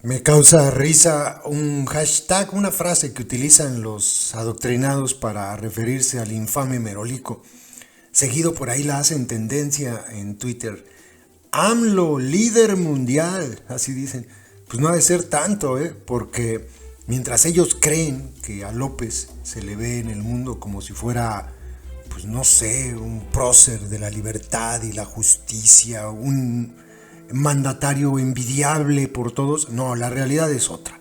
Me causa risa un hashtag, una frase que utilizan los adoctrinados para referirse al infame Merolico. Seguido por ahí la hacen tendencia en Twitter. AMLO, líder mundial, así dicen. Pues no ha de ser tanto, porque mientras ellos creen que a López se le ve en el mundo como si fuera, pues no sé, un prócer de la libertad y la justicia, un mandatario envidiable por todos. No, la realidad es otra.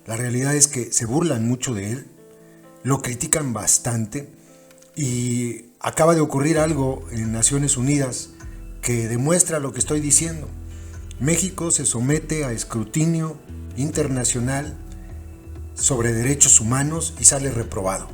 La realidad es que se burlan mucho de él, lo critican bastante y acaba de ocurrir algo en Naciones Unidas que demuestra lo que estoy diciendo. México se somete a escrutinio internacional sobre derechos humanos y sale reprobado.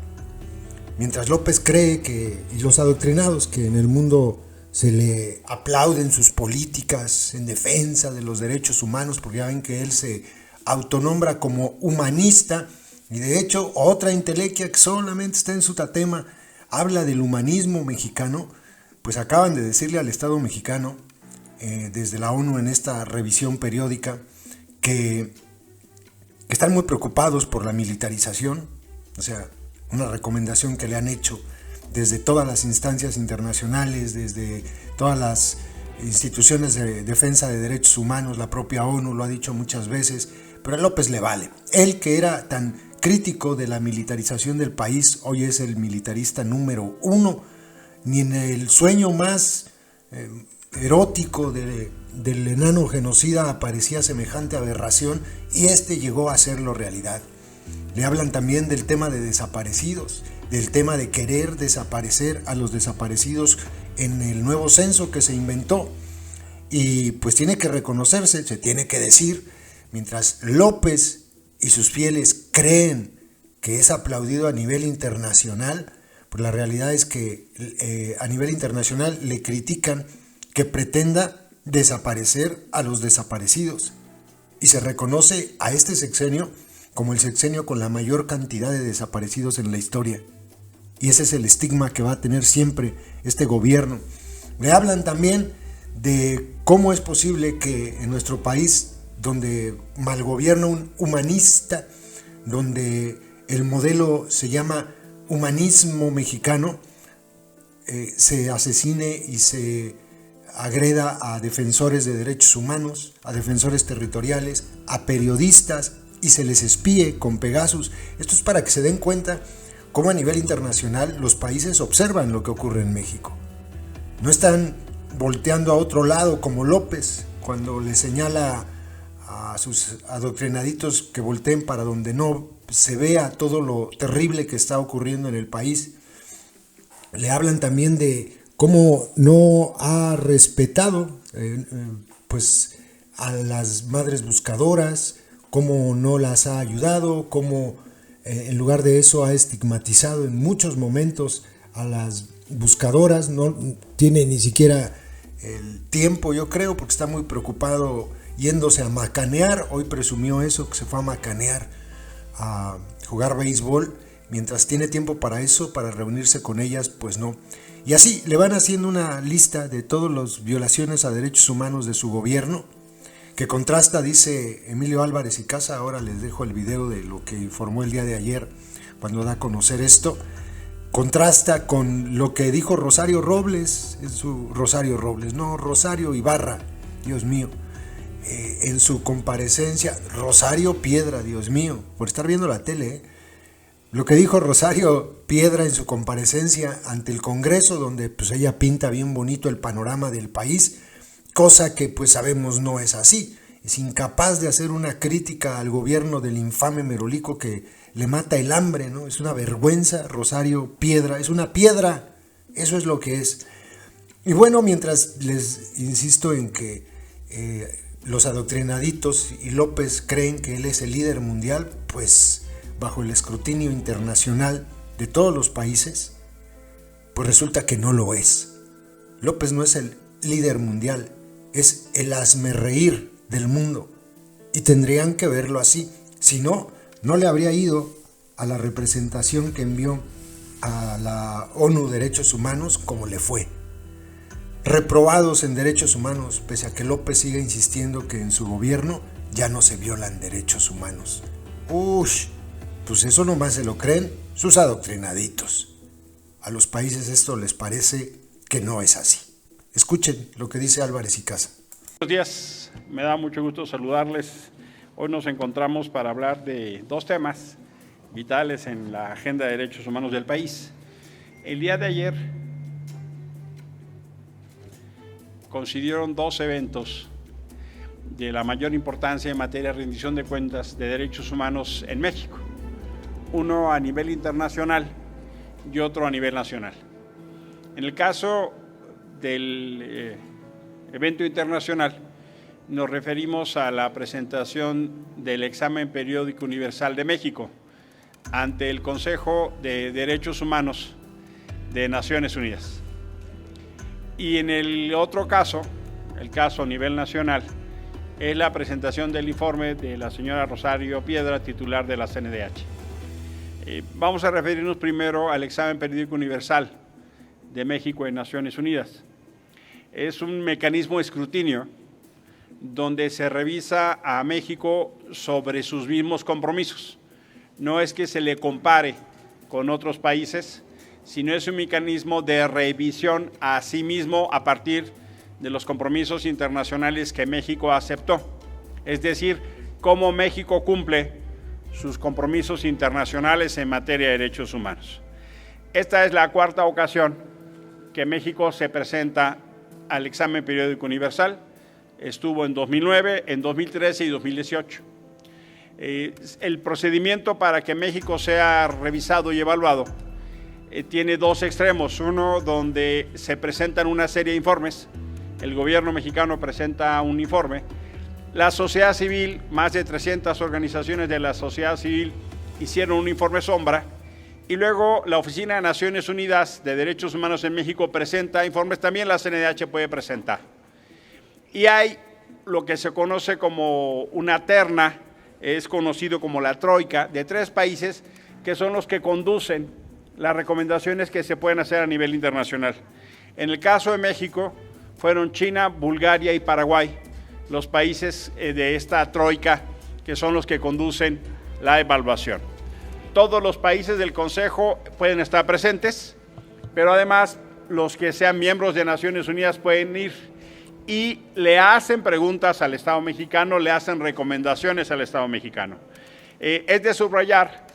Mientras López cree que, y los adoctrinados, que en el mundo se le aplauden sus políticas en defensa de los derechos humanos, porque ya ven que él se autonombra como humanista, y de hecho otra intelequia que solamente está en su tatema habla del humanismo mexicano. Pues acaban de decirle al Estado mexicano, desde la ONU en esta revisión periódica, que están muy preocupados por la militarización, o sea, una recomendación que le han hecho desde todas las instancias internacionales, desde todas las instituciones de defensa de derechos humanos, la propia ONU lo ha dicho muchas veces, pero a López le vale. Él, que era tan crítico de la militarización del país, hoy es el militarista número uno. Ni en el sueño más erótico del enano genocida aparecía semejante aberración, y este llegó a hacerlo realidad. Le hablan también del tema de desaparecidos, del tema de querer desaparecer a los desaparecidos en el nuevo censo que se inventó. Y pues tiene que reconocerse, se tiene que decir, mientras López y sus fieles creen que es aplaudido a nivel internacional, pues la realidad es que a nivel internacional le critican que pretenda desaparecer a los desaparecidos. Y se reconoce a este sexenio como el sexenio con la mayor cantidad de desaparecidos en la historia. Y ese es el estigma que va a tener siempre este gobierno. Le hablan también de cómo es posible que en nuestro país, donde malgobierna un humanista, donde el modelo se llama humanismo mexicano, se asesine y se agreda a defensores de derechos humanos, a defensores territoriales, a periodistas, y se les espíe con Pegasus. Esto es para que se den cuenta cómo a nivel internacional los países observan lo que ocurre en México. No están volteando a otro lado como López, cuando le señala a sus adoctrinaditos que volteen para donde no se vea todo lo terrible que está ocurriendo en el país. Le hablan también de cómo no ha respetado pues a las madres buscadoras, cómo no las ha ayudado, cómo en lugar de eso ha estigmatizado en muchos momentos a las buscadoras. No tiene ni siquiera el tiempo, yo creo, porque está muy preocupado yéndose a macanear. Hoy presumió eso, que se fue a macanear, a jugar béisbol. Mientras tiene tiempo para eso, para reunirse con ellas, pues no. Y así le van haciendo una lista de todas las violaciones a derechos humanos de su gobierno, que contrasta, dice Emilio Álvarez y Casa. Ahora les dejo el video de lo que informó el día de ayer cuando da a conocer esto. Contrasta con lo que dijo Rosario Robles, Rosario Ibarra, Dios mío, en su comparecencia. Rosario Piedra, Dios mío, por estar viendo la tele, Lo que dijo Rosario Piedra en su comparecencia ante el Congreso, donde pues ella pinta bien bonito el panorama del país, cosa que pues sabemos no es así. Es incapaz de hacer una crítica al gobierno del infame Merolico que le mata el hambre, ¿no? Es una vergüenza. Rosario Piedra es una piedra, eso es lo que es. Y bueno, mientras les insisto en que los adoctrinaditos y López creen que él es el líder mundial, pues bajo el escrutinio internacional de todos los países, pues resulta que no lo es. López no es el líder mundial, es el hazmerreír del mundo, y tendrían que verlo así. Si no, no le habría ido a la representación que envió a la ONU Derechos Humanos como le fue. Reprobados en derechos humanos, pese a que López siga insistiendo que en su gobierno ya no se violan derechos humanos. Ush, pues eso nomás se lo creen sus adoctrinaditos. A los países esto les parece que no es así. Escuchen lo que dice Álvarez y Casa. Buenos días, me da mucho gusto saludarles. Hoy nos encontramos para hablar de dos temas vitales en la agenda de derechos humanos del país. El día de ayer coincidieron dos eventos de la mayor importancia en materia de rendición de cuentas de derechos humanos en México. Uno a nivel internacional y otro a nivel nacional. En el caso del evento internacional, nos referimos a la presentación del examen periódico universal de México ante el Consejo de Derechos Humanos de Naciones Unidas. Y en el otro caso, el caso a nivel nacional, es la presentación del informe de la señora Rosario Piedra, titular de la CNDH. Vamos a referirnos primero al examen periódico universal de México en Naciones Unidas. Es un mecanismo de escrutinio donde se revisa a México sobre sus mismos compromisos. No es que se le compare con otros países, sino es un mecanismo de revisión a sí mismo a partir de los compromisos internacionales que México aceptó. Es decir, cómo México cumple sus compromisos internacionales en materia de derechos humanos. Esta es la cuarta ocasión que México se presenta al examen periódico universal. Estuvo en 2009, en 2013 y 2018. El procedimiento para que México sea revisado y evaluado tiene dos extremos. Uno donde se presentan una serie de informes. El gobierno mexicano presenta un informe. La sociedad civil, más de 300 organizaciones de la sociedad civil hicieron un informe sombra. Y luego la Oficina de Naciones Unidas de Derechos Humanos en México presenta informes, también la CNDH puede presentar. Y hay lo que se conoce como una terna, es conocido como la troika, de 3 países que son los que conducen las recomendaciones que se pueden hacer a nivel internacional. En el caso de México fueron China, Bulgaria y Paraguay, los países de esta troika que son los que conducen la evaluación. Todos los países del Consejo pueden estar presentes, pero además los que sean miembros de Naciones Unidas pueden ir y le hacen preguntas al Estado mexicano, le hacen recomendaciones al Estado mexicano. Es de subrayar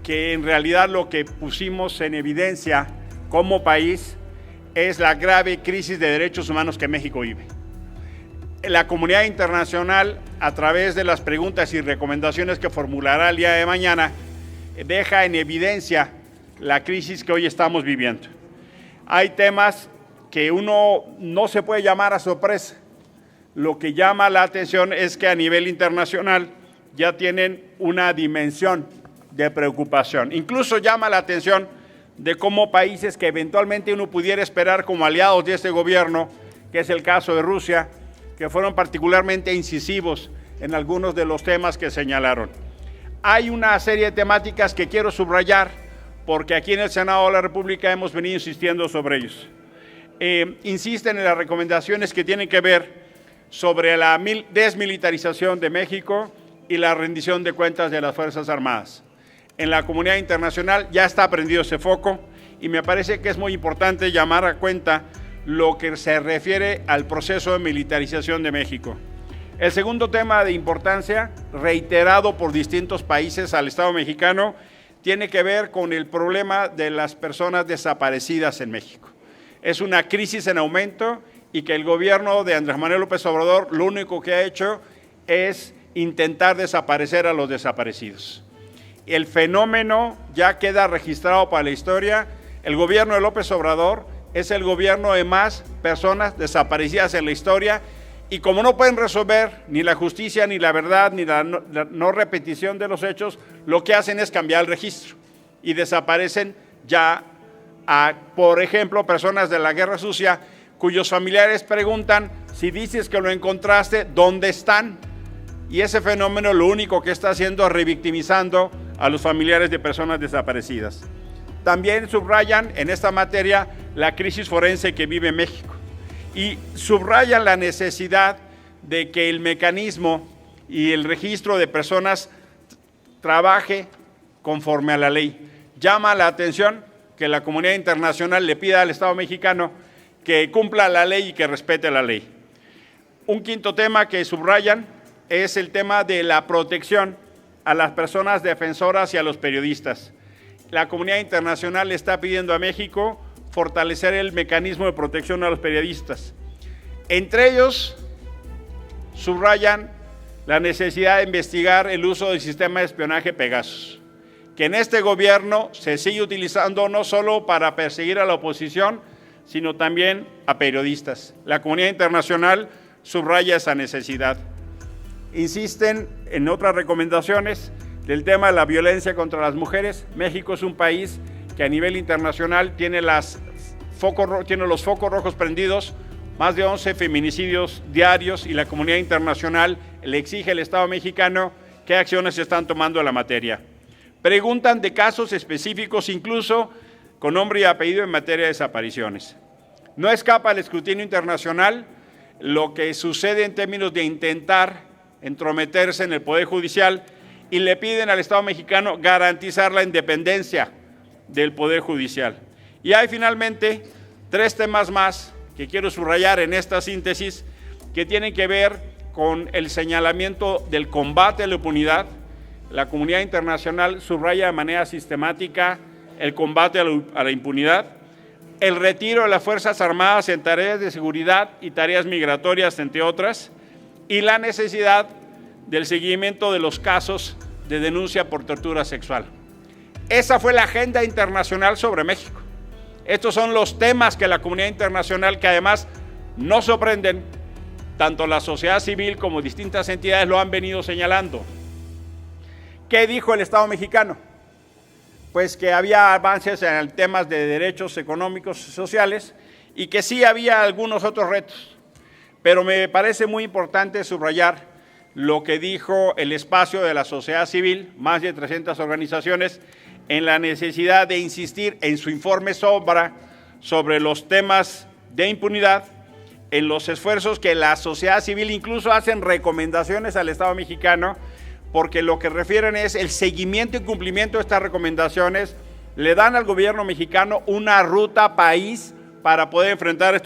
que en realidad lo que pusimos en evidencia como país es la grave crisis de derechos humanos que México vive. La comunidad internacional, a través de las preguntas y recomendaciones que formulará el día de mañana, deja en evidencia la crisis que hoy estamos viviendo. Hay temas que uno no se puede llamar a sorpresa. Lo que llama la atención es que a nivel internacional ya tienen una dimensión de preocupación. Incluso llama la atención de cómo países que eventualmente uno pudiera esperar como aliados de este gobierno, que es el caso de Rusia, que fueron particularmente incisivos en algunos de los temas que señalaron. Hay una serie de temáticas que quiero subrayar porque aquí en el Senado de la República hemos venido insistiendo sobre ellos. Insisten en las recomendaciones que tienen que ver sobre la desmilitarización de México y la rendición de cuentas de las Fuerzas Armadas. En la comunidad internacional ya está prendido ese foco y me parece que es muy importante llamar a cuenta lo que se refiere al proceso de militarización de México. El segundo tema de importancia, reiterado por distintos países al Estado mexicano, tiene que ver con el problema de las personas desaparecidas en México. Es una crisis en aumento y que el gobierno de Andrés Manuel López Obrador lo único que ha hecho es intentar desaparecer a los desaparecidos. El fenómeno ya queda registrado para la historia. El gobierno de López Obrador es el gobierno de más personas desaparecidas en la historia y como no pueden resolver ni la justicia, ni la verdad, ni la no repetición de los hechos, lo que hacen es cambiar el registro y desaparecen ya a, por ejemplo, personas de la Guerra Sucia cuyos familiares preguntan, si dices que lo encontraste, ¿dónde están? Y ese fenómeno lo único que está haciendo es revictimizando a los familiares de personas desaparecidas. También subrayan en esta materia la crisis forense que vive México y subrayan la necesidad de que el mecanismo y el registro de personas trabaje conforme a la ley. Llama la atención que la comunidad internacional le pida al Estado mexicano que cumpla la ley y que respete la ley. Un quinto tema que subrayan es el tema de la protección a las personas defensoras y a los periodistas. La comunidad internacional le está pidiendo a México fortalecer el mecanismo de protección a los periodistas. Entre ellos, subrayan la necesidad de investigar el uso del sistema de espionaje Pegasus, que en este gobierno se sigue utilizando no solo para perseguir a la oposición, sino también a periodistas. La comunidad internacional subraya esa necesidad. Insisten en otras recomendaciones del tema de la violencia contra las mujeres. México es un país que a nivel internacional tiene los focos rojos prendidos, más de 11 feminicidios diarios, y la comunidad internacional le exige al Estado mexicano qué acciones se están tomando en la materia. Preguntan de casos específicos, incluso con nombre y apellido en materia de desapariciones. No escapa al escrutinio internacional lo que sucede en términos de intentar entrometerse en el Poder Judicial, y le piden al Estado mexicano garantizar la independencia del Poder Judicial. Y hay finalmente 3 temas más que quiero subrayar en esta síntesis, que tienen que ver con el señalamiento del combate a la impunidad. La comunidad internacional subraya de manera sistemática el combate a la impunidad, el retiro de las Fuerzas Armadas en tareas de seguridad y tareas migratorias, entre otras, y la necesidad del seguimiento de los casos de denuncia por tortura sexual. Esa fue la agenda internacional sobre México. Estos son los temas que la comunidad internacional, que además no sorprenden, tanto la sociedad civil como distintas entidades lo han venido señalando. ¿Qué dijo el Estado mexicano? Pues que había avances en temas de derechos económicos y sociales, y que sí había algunos otros retos. Pero me parece muy importante subrayar lo que dijo el espacio de la sociedad civil, más de 300 organizaciones, en la necesidad de insistir en su informe sobre los temas de impunidad, en los esfuerzos que la sociedad civil incluso hacen recomendaciones al Estado mexicano, porque lo que refieren es el seguimiento y cumplimiento de estas recomendaciones, le dan al gobierno mexicano una ruta país para poder enfrentar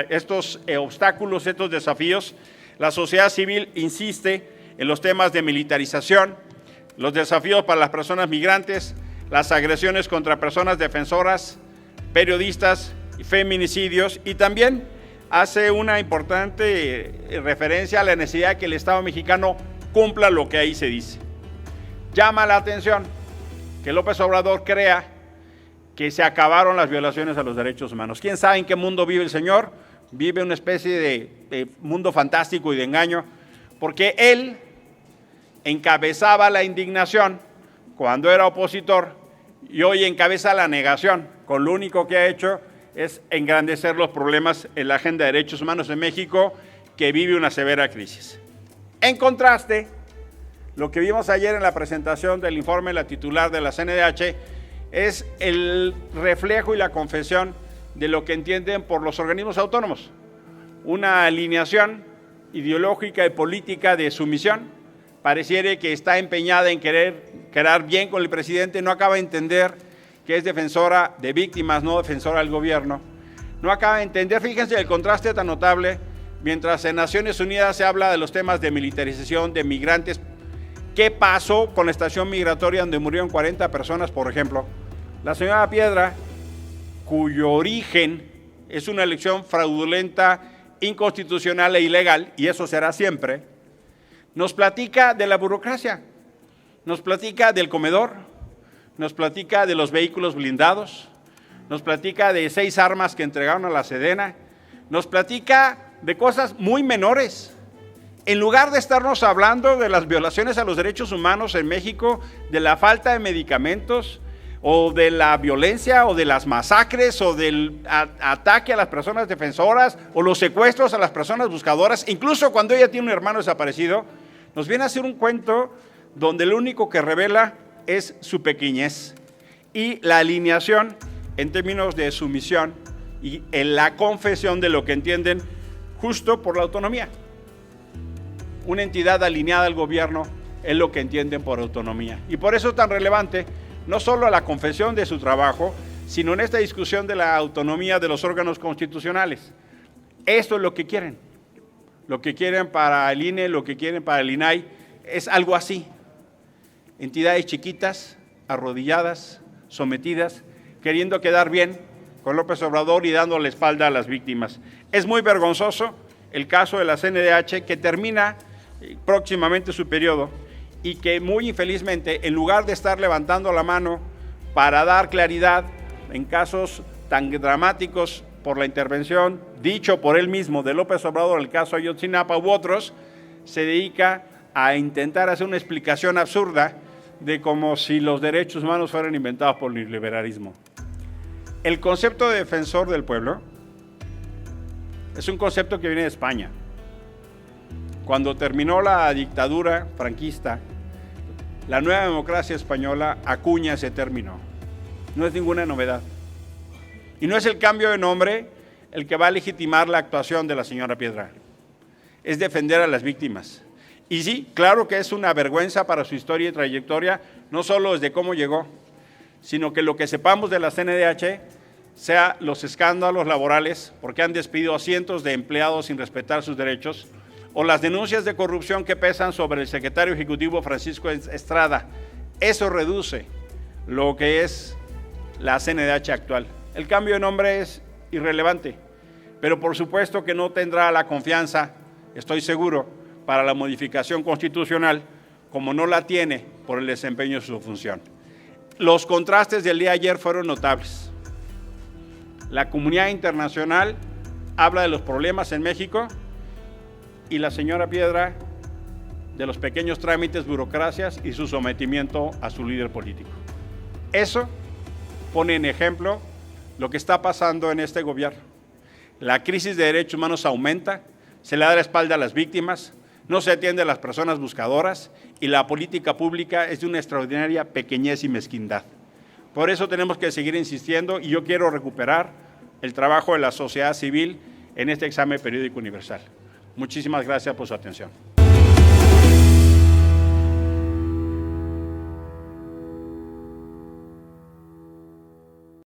estos obstáculos, estos desafíos. La sociedad civil insiste en los temas de militarización, los desafíos para las personas migrantes, las agresiones contra personas defensoras, periodistas y feminicidios, y también hace una importante referencia a la necesidad de que el Estado mexicano cumpla lo que ahí se dice. Llama la atención que López Obrador crea que se acabaron las violaciones a los derechos humanos. ¿Quién sabe en qué mundo vive el señor? Vive una especie de mundo fantástico y de engaño, porque él encabezaba la indignación cuando era opositor y hoy encabeza la negación, con lo único que ha hecho es engrandecer los problemas en la agenda de derechos humanos en México, que vive una severa crisis. En contraste, lo que vimos ayer en la presentación del informe de la titular de la CNDH es el reflejo y la confesión de lo que entienden por los organismos autónomos, una alineación ideológica y política de sumisión. Pareciera que está empeñada en quedar bien con el presidente, no acaba de entender que es defensora de víctimas, no defensora del gobierno. No acaba de entender, fíjense el contraste tan notable, mientras en Naciones Unidas se habla de los temas de militarización, de migrantes. ¿Qué pasó con la estación migratoria donde murieron 40 personas, por ejemplo? La señora Piedra, cuyo origen es una elección fraudulenta, inconstitucional e ilegal, y eso será siempre, nos platica de la burocracia, nos platica del comedor, nos platica de los vehículos blindados, nos platica de 6 armas que entregaron a la Sedena, nos platica de cosas muy menores. En lugar de estarnos hablando de las violaciones a los derechos humanos en México, de la falta de medicamentos, o de la violencia, o de las masacres, o del ataque a las personas defensoras, o los secuestros a las personas buscadoras, incluso cuando ella tiene un hermano desaparecido, nos viene a hacer un cuento donde lo único que revela es su pequeñez y la alineación en términos de sumisión y en la confesión de lo que entienden justo por la autonomía. una entidad alineada al gobierno es lo que entienden por autonomía. Y por eso es tan relevante no solo la confesión de su trabajo, sino en esta discusión de la autonomía de los órganos constitucionales. Esto es lo que quieren. Lo que quieren para el INE, lo que quieren para el INAI, es algo así. Entidades chiquitas, arrodilladas, sometidas, queriendo quedar bien con López Obrador y dando la espalda a las víctimas. Es muy vergonzoso el caso de la CNDH, que termina próximamente su periodo y que muy infelizmente, en lugar de estar levantando la mano para dar claridad en casos tan dramáticos por la intervención, dicho por él mismo, de López Obrador, el caso Ayotzinapa u otros, se dedica a intentar hacer una explicación absurda de como si los derechos humanos fueran inventados por el liberalismo. El concepto de defensor del pueblo es un concepto que viene de España. Cuando terminó la dictadura franquista, la nueva democracia española acuña ese término. No es ninguna novedad. Y no es el cambio de nombre el que va a legitimar la actuación de la señora Piedra. Es defender a las víctimas. Y sí, claro que es una vergüenza para su historia y trayectoria, no solo desde cómo llegó, sino que lo que sepamos de la CNDH sea los escándalos laborales, porque han despedido a cientos de empleados sin respetar sus derechos, o las denuncias de corrupción que pesan sobre el secretario ejecutivo Francisco Estrada. Eso reduce lo que es la CNDH actual. El cambio de nombre es irrelevante, pero por supuesto que no tendrá la confianza, estoy seguro, para la modificación constitucional, como no la tiene por el desempeño de su función. Los contrastes del día de ayer fueron notables. La comunidad internacional habla de los problemas en México y la señora Piedra de los pequeños trámites, burocracias y su sometimiento a su líder político. Eso pone en ejemplo lo que está pasando en este gobierno. La crisis de derechos humanos aumenta, se le da la espalda a las víctimas, no se atiende a las personas buscadoras y la política pública es de una extraordinaria pequeñez y mezquindad. Por eso tenemos que seguir insistiendo y yo quiero recuperar el trabajo de la sociedad civil en este examen periódico universal. Muchísimas gracias por su atención.